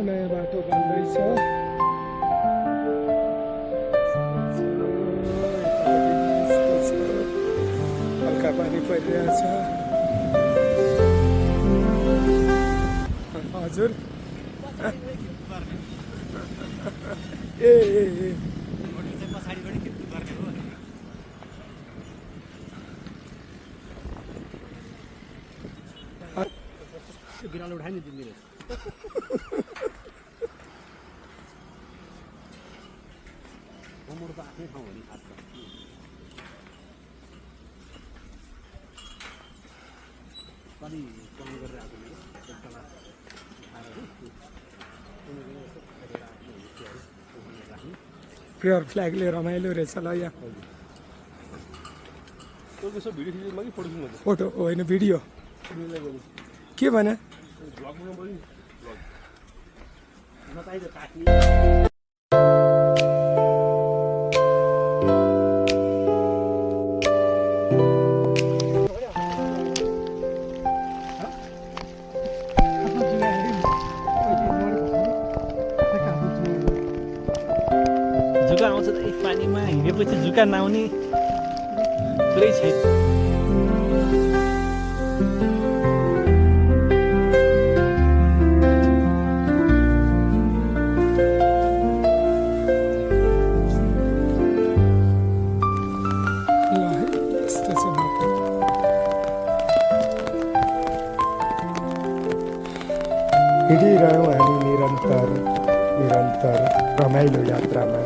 नयाँ बाटो बन्दैछ। हल्का पानी परिरहेछ। हजुर ए ए ए बिरालो उठाइ नि तिमीले मोड त आफ्नै ठाउँ हो नि खासमा कति काम गरेर आएको नि एकजना प्योर फ्ल्यागले रमाइलो रहेछ ल यहाँ। फोटो होइन भिडियो के भने जुका आउँछ त पानीमा हिँडेपछि जुका नआउने पुरै छैन। हिँडिरह्यौँ हामी निरन्तर रमाइलो यात्रामा।